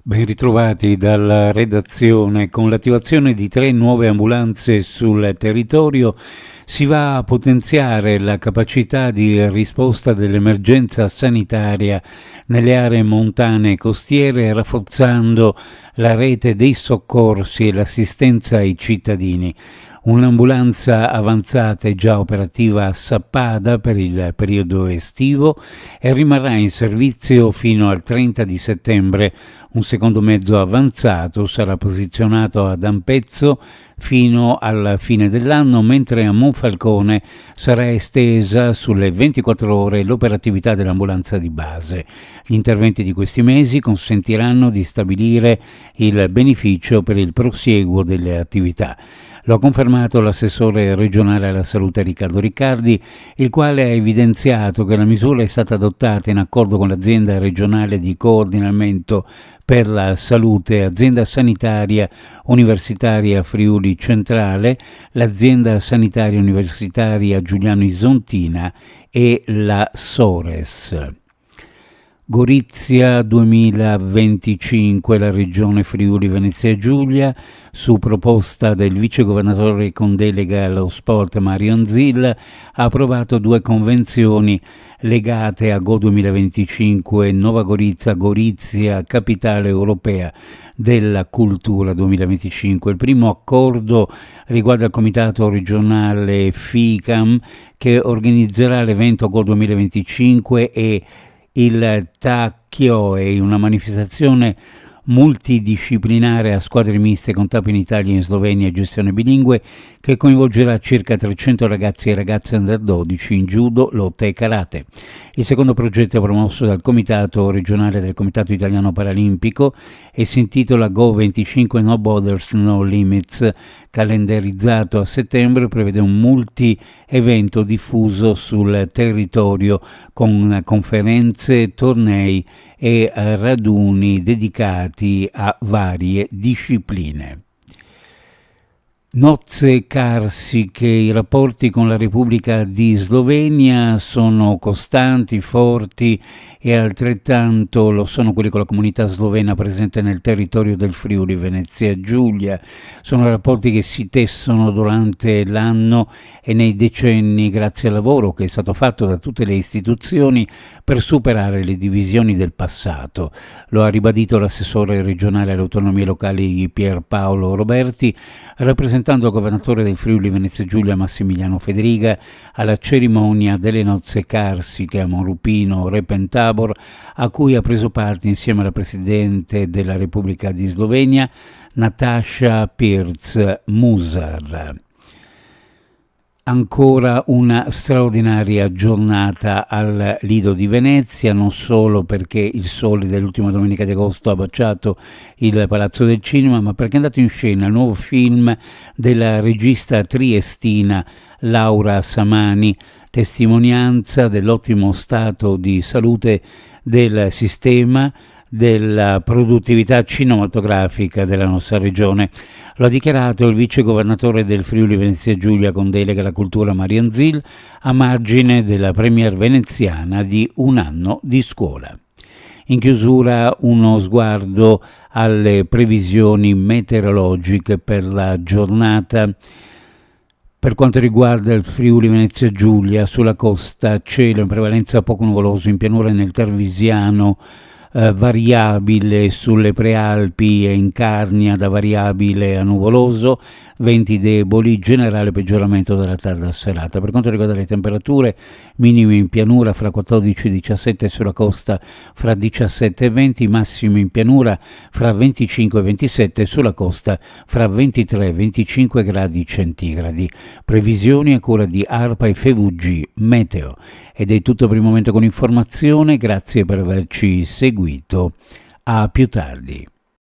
Ben ritrovati dalla redazione. Con l'attivazione di 3 nuove ambulanze sul territorio si va a potenziare la capacità di risposta dell'emergenza sanitaria nelle aree montane e costiere, rafforzando la rete dei soccorsi e l'assistenza ai cittadini. Un'ambulanza avanzata è già operativa a Sappada per il periodo estivo e rimarrà in servizio fino al 30 di settembre. Un secondo mezzo avanzato sarà posizionato ad Ampezzo fino alla fine dell'anno, mentre a Monfalcone sarà estesa sulle 24 ore l'operatività dell'ambulanza di base. Gli interventi di questi mesi consentiranno di stabilire il beneficio per il prosieguo delle attività. Lo ha confermato l'assessore regionale alla salute Riccardo Riccardi, il quale ha evidenziato che la misura è stata adottata in accordo con l'azienda regionale di coordinamento per la salute, azienda sanitaria universitaria Friuli Centrale, l'azienda sanitaria universitaria Giuliano Isontina e la Sores. Gorizia 2025, la regione Friuli Venezia Giulia, su proposta del vicegovernatore con delega allo sport Mario Anzil, ha approvato 2 convenzioni legate a Go 2025 Nova Gorizia, Gorizia Capitale Europea della Cultura 2025. Il primo accordo riguarda il comitato regionale FICAM che organizzerà l'evento Go 2025 e il Tacchioe, una manifestazione multidisciplinare a squadre miste con tappa in Italia e in Slovenia e gestione bilingue che coinvolgerà circa 300 ragazzi e ragazze under 12 in judo, lotta e karate. Il secondo progetto è promosso dal Comitato regionale del Comitato Italiano Paralimpico e si intitola Go 25 No Borders No Limits, calendarizzato a settembre, prevede un multi-evento diffuso sul territorio con conferenze, tornei e raduni dedicati a varie discipline. Nozze carsiche, i rapporti con la Repubblica di Slovenia sono costanti, forti e altrettanto lo sono quelli con la comunità slovena presente nel territorio del Friuli Venezia Giulia. Sono rapporti che si tessono durante l'anno e nei decenni grazie al lavoro che è stato fatto da tutte le istituzioni per superare le divisioni del passato. Lo ha ribadito l'assessore regionale alle autonomie locali Pierpaolo Roberti, rappresentando il governatore del Friuli Venezia Giulia Massimiliano Federiga alla cerimonia delle nozze carsiche a Monrupino Repentabor, a cui ha preso parte insieme alla Presidente della Repubblica di Slovenia Nataša Pirc Musar. Ancora una straordinaria giornata al Lido di Venezia, non solo perché il sole dell'ultima domenica di agosto ha baciato il Palazzo del Cinema, ma perché è andato in scena il nuovo film della regista triestina Laura Samani, testimonianza dell'ottimo stato di salute del sistema della produttività cinematografica della nostra regione. Lo ha dichiarato il vicegovernatore del Friuli Venezia Giulia con delega alla cultura Mario Anzil a margine della premiere veneziana di Un anno di scuola. In chiusura uno sguardo alle previsioni meteorologiche per la giornata. Per quanto riguarda il Friuli Venezia Giulia, sulla costa cielo in prevalenza poco nuvoloso, in pianura e nel Tarvisiano variabile, sulle prealpi e in Carnia da variabile a nuvoloso, venti deboli, generale peggioramento della tarda serata. Per quanto riguarda le temperature, minime in pianura fra 14 e 17, sulla costa fra 17 e 20, massimi in pianura fra 25 e 27, sulla costa fra 23 e 25 gradi centigradi. Previsioni a cura di ARPA e FVG Meteo. Ed è tutto per il momento con informazione, grazie per averci seguito. A più tardi.